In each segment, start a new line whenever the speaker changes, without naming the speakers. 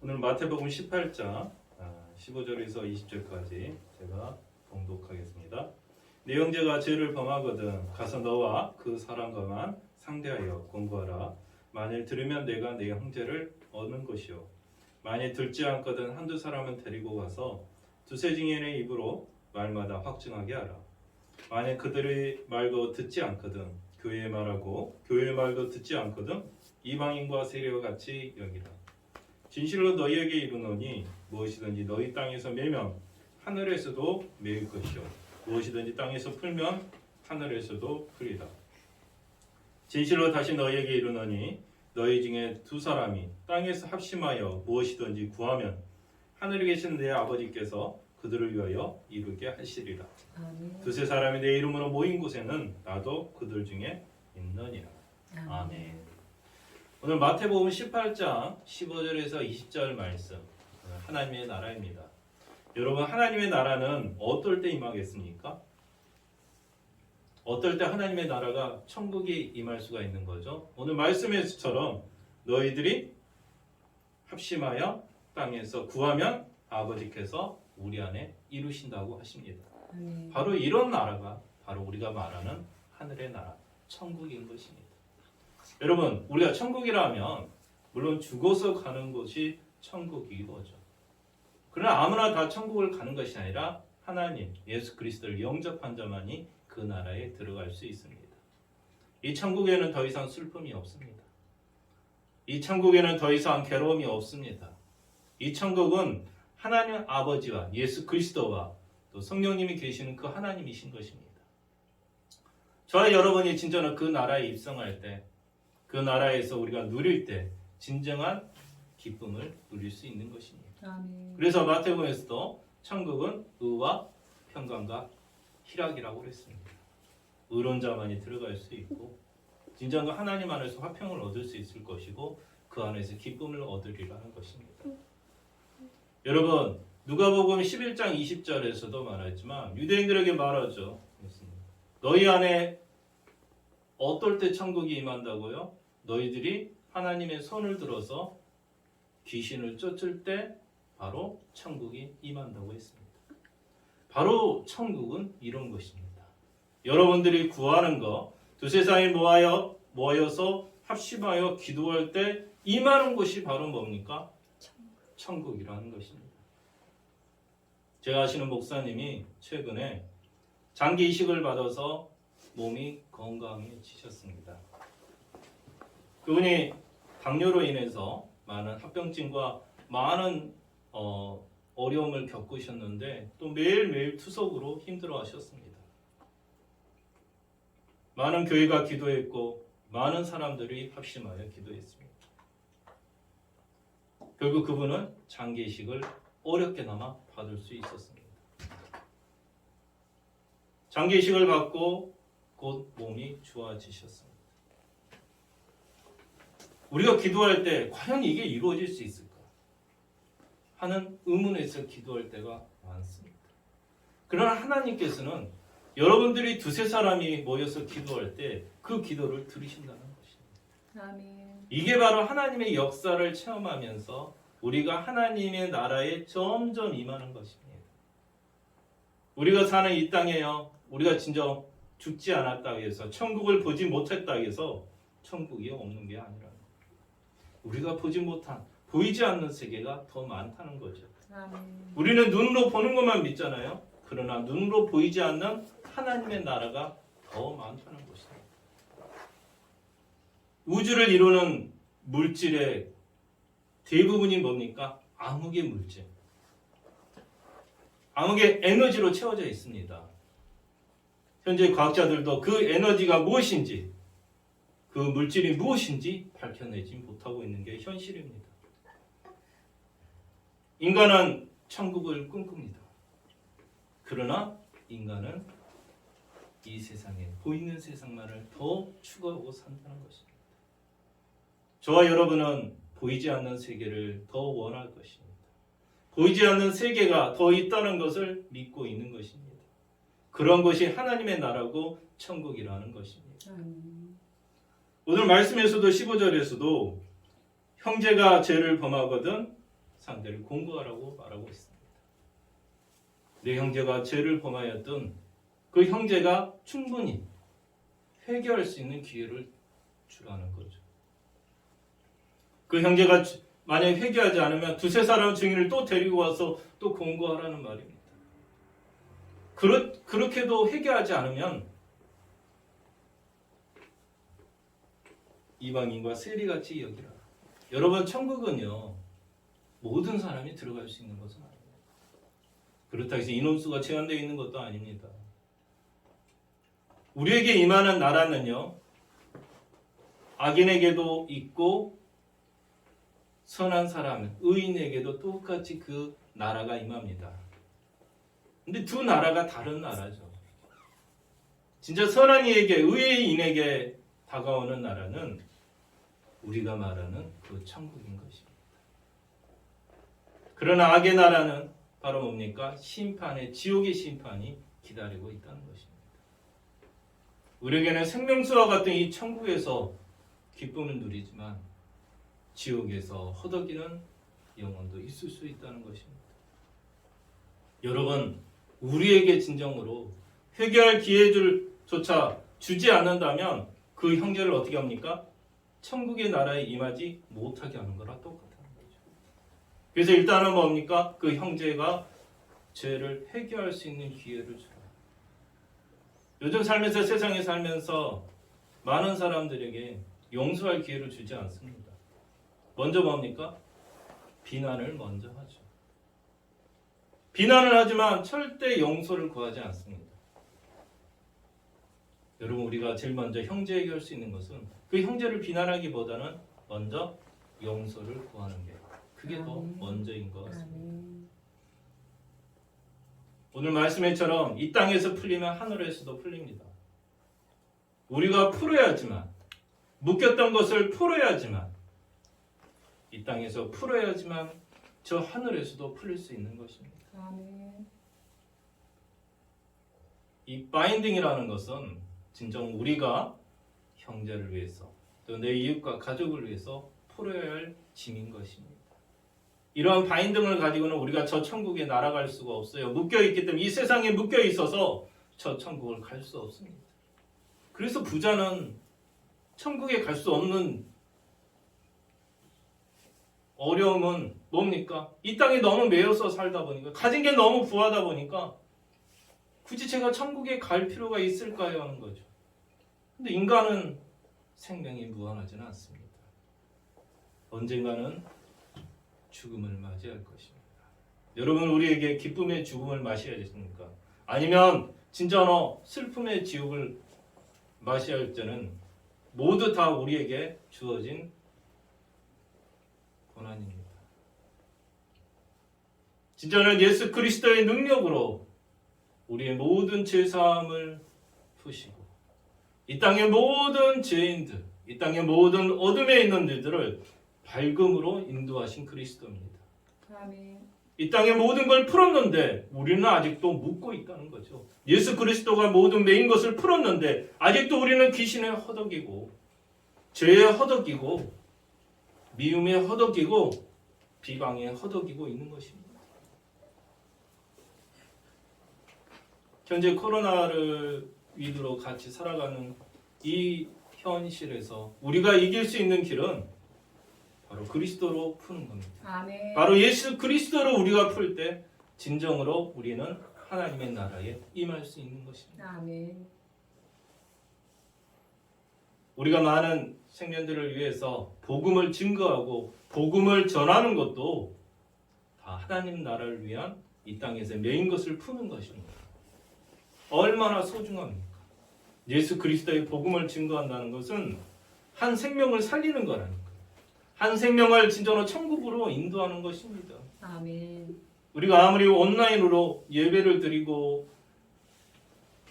오늘 마태복음 18장 15절에서 20절까지 제가 봉독하겠습니다. 네 형제가 죄를 범하거든 가서 너와 그 사람과만 상대하여 공부하라. 만일 들으면 내가 네 형제를 얻는 것이요 만일 듣지 않거든 한두 사람은 데리고 가서 두세 증인의 입으로 말마다 확증하게 하라. 만일 그들의 말도 듣지 않거든 교회의 말하고 교회의 말도 듣지 않거든 이방인과 세리와 같이 여기라. 진실로 너희에게 이르노니 무엇이든지 너희 땅에서 매면 하늘에서도 매일 것이요 무엇이든지 땅에서 풀면 하늘에서도 풀리라. 진실로 다시 너희에게 이르노니 너희 중에 두 사람이 땅에서 합심하여 무엇이든지 구하면 하늘에 계신 내 아버지께서 그들을 위하여 이루게 하시리라.
아멘.
두세 사람이 내 이름으로 모인 곳에는 나도 그들 중에 있느니라. 아멘. 오늘 마태복음 18장 15절에서 20절 말씀, 하나님의 나라입니다. 여러분, 하나님의 나라는 어떨 때 임하겠습니까? 어떨 때 하나님의 나라가 천국이 임할 수가 있는 거죠? 오늘 말씀에서처럼 너희들이 합심하여 땅에서 구하면 아버지께서 우리 안에 이루신다고 하십니다. 바로 이런 나라가 바로 우리가 말하는 하늘의 나라, 천국인 것입니다. 여러분, 우리가 천국이라 하면 물론 죽어서 가는 곳이 천국이기도 하죠. 그러나 아무나 다 천국을 가는 것이 아니라 하나님, 예수 그리스도를 영접한 자만이 그 나라에 들어갈 수 있습니다. 이 천국에는 더 이상 슬픔이 없습니다. 이 천국에는 더 이상 괴로움이 없습니다. 이 천국은 하나님 아버지와 예수 그리스도와 또 성령님이 계시는 그 하나님이신 것입니다. 저와 여러분이 진짜로 그 나라에 입성할 때, 그 나라에서 우리가 누릴 때 진정한 기쁨을 누릴 수 있는 것입니다.
아멘.
그래서 마태복음에서도 천국은 의와 평강과 희락이라고 그랬습니다. 의로운 자만이 들어갈 수 있고 진정한 하나님 안에서 화평을 얻을 수 있을 것이고 그 안에서 기쁨을 얻으리라는 것입니다. 여러분, 누가복음 11장 20절에서도 말했지만 유대인들에게 말하죠. 너희 안에 어떨 때 천국이 임한다고요? 너희들이 하나님의 손을 들어서 귀신을 쫓을 때 바로 천국이 임한다고 했습니다. 바로 천국은 이런 것입니다. 여러분들이 구하는 거 두세 사람이 모여서 합심하여 기도할 때 임하는 곳이 바로 뭡니까? 천국이라는 것입니다. 제가 아시는 목사님이 최근에 장기 이식을 받아서 몸이 건강해지셨습니다. 그분이 당뇨로 인해서 많은 합병증과 많은 어려움을 겪으셨는데 또 매일매일 투석으로 힘들어하셨습니다. 많은 교회가 기도했고 많은 사람들이 합심하여 기도했습니다. 결국 그분은 장기 이식을 어렵게나마 받을 수 있었습니다. 장기 이식을 받고 곧 몸이 좋아지셨습니다. 우리가 기도할 때 과연 이게 이루어질 수 있을까 하는 의문에서 기도할 때가 많습니다. 그러나 하나님께서는 여러분들이 두세 사람이 모여서 기도할 때 그 기도를 들으신다는 것입니다.
아멘.
이게 바로 하나님의 역사를 체험하면서 우리가 하나님의 나라에 점점 임하는 것입니다. 우리가 사는 이 땅에요, 우리가 진정 죽지 않았다 해서 천국을 보지 못했다 해서 천국이 없는 게 아니라 우리가 보지 못한, 보이지 않는 세계가 더 많다는 거죠.
아멘.
우리는 눈으로 보는 것만 믿잖아요. 그러나 눈으로 보이지 않는 하나님의 나라가 더 많다는 것입니다. 우주를 이루는 물질의 대부분이 뭡니까? 암흑의 물질. 암흑의 에너지로 채워져 있습니다. 현재 과학자들도 그 에너지가 무엇인지, 그 물질이 무엇인지 밝혀내지 못하고 있는 게 현실입니다. 인간은 천국을 꿈꿉니다. 그러나 인간은 이 세상에 보이는 세상만을 더 추구하고 산다는 것입니다. 저와 여러분은 보이지 않는 세계를 더 원할 것입니다. 보이지 않는 세계가 더 있다는 것을 믿고 있는 것입니다. 그런 것이 하나님의 나라고 천국이라는 것입니다. 오늘 말씀에서도 15절에서도 형제가 죄를 범하거든 상대를 공고하라고 말하고 있습니다. 내 형제가 죄를 범하였던 그 형제가 충분히 회개할 수 있는 기회를 주라는 거죠. 그 형제가 만약에 회개하지 않으면 두세 사람 증인을 또 데리고 와서 또 공고하라는 말입니다. 그렇게도 회개하지 않으면 이방인과 세리같이 여기라. 여러분, 천국은요 모든 사람이 들어갈 수 있는 것은 아닙니다. 그렇다고 해서 인원수가 제한되어 있는 것도 아닙니다. 우리에게 임하는 나라는요 악인에게도 있고 선한 사람, 의인에게도 똑같이 그 나라가 임합니다. 근데 두 나라가 다른 나라죠. 진짜 선한 이에게, 의인에게 다가오는 나라는 우리가 말하는 그 천국인 것입니다. 그러나 악의 나라는 바로 뭡니까? 심판의, 지옥의 심판이 기다리고 있다는 것입니다. 우리에게는 생명수와 같은 이 천국에서 기쁨을 누리지만 지옥에서 허덕이는 영혼도 있을 수 있다는 것입니다. 여러분, 우리에게 진정으로 회개할 기회조차 주지 않는다면 그 형제를 어떻게 합니까? 천국의 나라에 임하지 못하게 하는 거랑 똑같은 거죠. 그래서 일단은 뭡니까? 그 형제가 죄를 회개할 수 있는 기회를 주라. 요즘 삶에서, 세상에 살면서 많은 사람들에게 용서할 기회를 주지 않습니다. 먼저 뭡니까? 비난을 먼저 하죠. 비난을 하지만 절대 용서를 구하지 않습니다. 여러분, 우리가 제일 먼저 형제에게 할 수 있는 것은 그 형제를 비난하기보다는 먼저 용서를 구하는 게 그게 더 먼저인 것 같습니다. 오늘 말씀처럼 이 땅에서 풀리면 하늘에서도 풀립니다. 우리가 풀어야지만, 묶였던 것을 풀어야지만, 이 땅에서 풀어야지만 저 하늘에서도 풀릴 수 있는 것입니다.
아멘.
이 바인딩이라는 것은 진정 우리가 형제를 위해서 또 내 이웃과 가족을 위해서 풀어야 할 짐인 것입니다. 이러한 바인딩을 가지고는 우리가 저 천국에 날아갈 수가 없어요. 묶여있기 때문에, 이 세상에 묶여있어서 저 천국을 갈 수 없습니다. 그래서 부자는 천국에 갈 수 없는 어려움은 뭡니까? 이 땅에 너무 매여서 살다 보니까, 가진 게 너무 부하다 보니까 굳이 제가 천국에 갈 필요가 있을까요? 하는 거죠. 근데 인간은 생명이 무한하지는 않습니다. 언젠가는 죽음을 맞이할 것입니다. 여러분, 우리에게 기쁨의 죽음을 마셔야겠습니까? 아니면 진짜로 슬픔의 지옥을 마셔야 할 때는 모두 다 우리에게 주어진 고난입니다. 진짜는 예수 그리스도의 능력으로 우리의 모든 죄사함을 푸시고 이 땅의 모든 죄인들, 이 땅의 모든 어둠에 있는 일들을 밝음으로 인도하신 그리스도입니다.
아멘.
이 땅의 모든 걸 풀었는데 우리는 아직도 묻고 있다는 거죠. 예수 그리스도가 모든 메인 것을 풀었는데 아직도 우리는 귀신에 허덕이고 죄에 허덕이고 미움에 허덕이고 비방에 허덕이고 있는 것입니다. 현재 코로나를 위주로 같이 살아가는 이 현실에서 우리가 이길 수 있는 길은 바로 그리스도로 푸는 겁니다.
아멘.
바로 예수 그리스도로 우리가 풀 때 진정으로 우리는 하나님의 나라에 임할 수 있는 것입니다.
아멘.
우리가 많은 생명들을 위해서 복음을 증거하고 복음을 전하는 것도 다 하나님 나라를 위한 이 땅에서 메인 것을 푸는 것입니다. 얼마나 소중합니까? 예수 그리스도의 복음을 증거한다는 것은 한 생명을 살리는 거라는 거예요. 한 생명을 진정으로 천국으로 인도하는 것입니다.
아멘.
우리가 아무리 온라인으로 예배를 드리고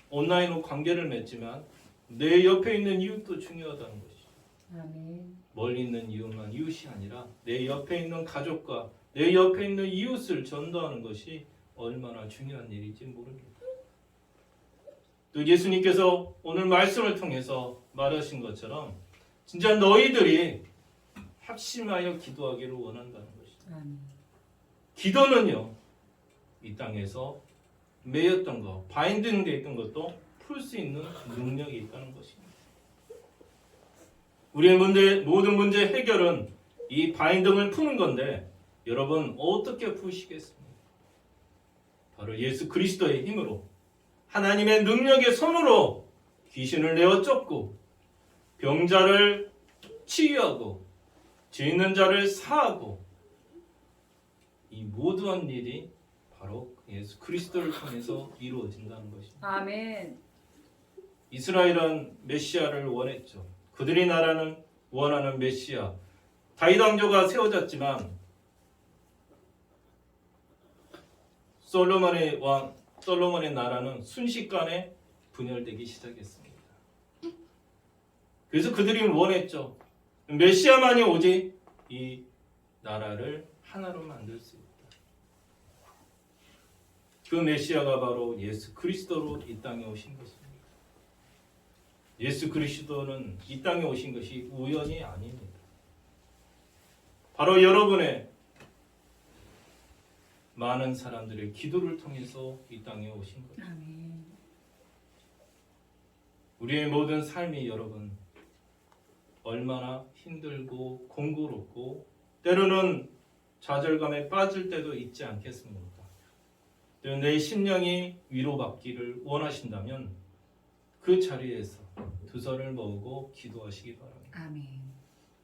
온라인으로 관계를 맺지만 내 옆에 있는 이웃도 중요하다는 것이죠.
아멘.
멀리 있는 이웃만 이웃이 아니라 내 옆에 있는 가족과 내 옆에 있는 이웃을 전도하는 것이 얼마나 중요한 일인지 모릅니다. 또 예수님께서 오늘 말씀을 통해서 말하신 것처럼 진짜 너희들이 합심하여 기도하기를 원한다는 것입니다.
아멘.
기도는요, 이 땅에서 매였던 거, 바인딩되어 있던 것도 풀 수 있는 능력이 있다는 것입니다. 우리의 모든 문제 해결은 이 바인딩을 푸는 건데 여러분 어떻게 푸시겠습니까? 바로 예수 그리스도의 힘으로, 하나님의 능력의 손으로 귀신을 내어 쫓고 병자를 치유하고 죄 있는 자를 사하고, 이 모든 일이 바로 예수 그리스도를 통해서 이루어진다는 것입니다.
아멘.
이스라엘은 메시아를 원했죠. 그들이 나라는 원하는 메시아, 다윗 왕조가 세워졌지만 솔로몬의 나라는 순식간에 분열되기 시작했습니다. 그래서 그들이 원했죠. 메시아만이 오직 이 나라를 하나로 만들 수 있다. 그 메시아가 바로 예수 그리스도로 이 땅에 오신 것입니다. 예수 그리스도는 이 땅에 오신 것이 우연이 아닙니다. 바로 여러분의 많은 사람들의 기도를 통해서 이 땅에 오신 거예요.
아멘.
우리의 모든 삶이 여러분 얼마나 힘들고 공고롭고 때로는 좌절감에 빠질 때도 있지 않겠습니까? 내 심령이 위로받기를 원하신다면 그 자리에서 두 손을 모으고 기도하시기 바랍니다.
아멘.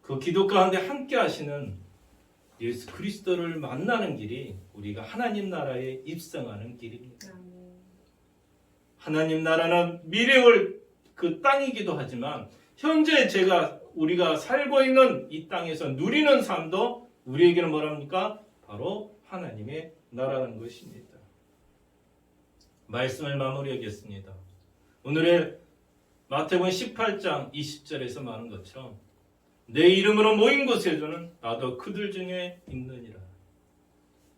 그 기도 가운데 함께 하시는 예수 그리스도를 만나는 길이 우리가 하나님 나라에 입성하는 길입니다.
아멘.
하나님 나라는 미래의 그 땅이기도 하지만 현재 우리가 살고 있는 이 땅에서 누리는 삶도 우리에게는 뭐랍니까? 바로 하나님의 나라는 것입니다. 말씀을 마무리하겠습니다. 오늘의 마태복음 18장 20절에서 말한 것처럼 내 이름으로 모인 곳에서는 나도 그들 중에 있느니라.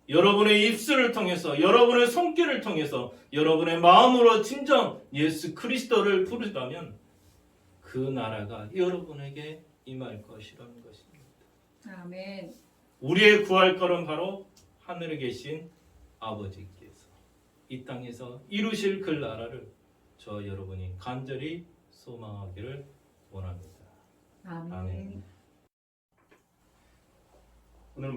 여러분의 입술을 통해서, 여러분의 손길을 통해서, 여러분의 마음으로 진정 예수 그리스도를 부르다면 그 나라가 여러분에게 임할 것이라는 것입니다.
아멘.
우리의 구할 것은 바로 하늘에 계신 아버지께서 이 땅에서 이루실 그 나라를 저 여러분이 간절히 소망하기를 원합니다.
아멘.
아멘. 오늘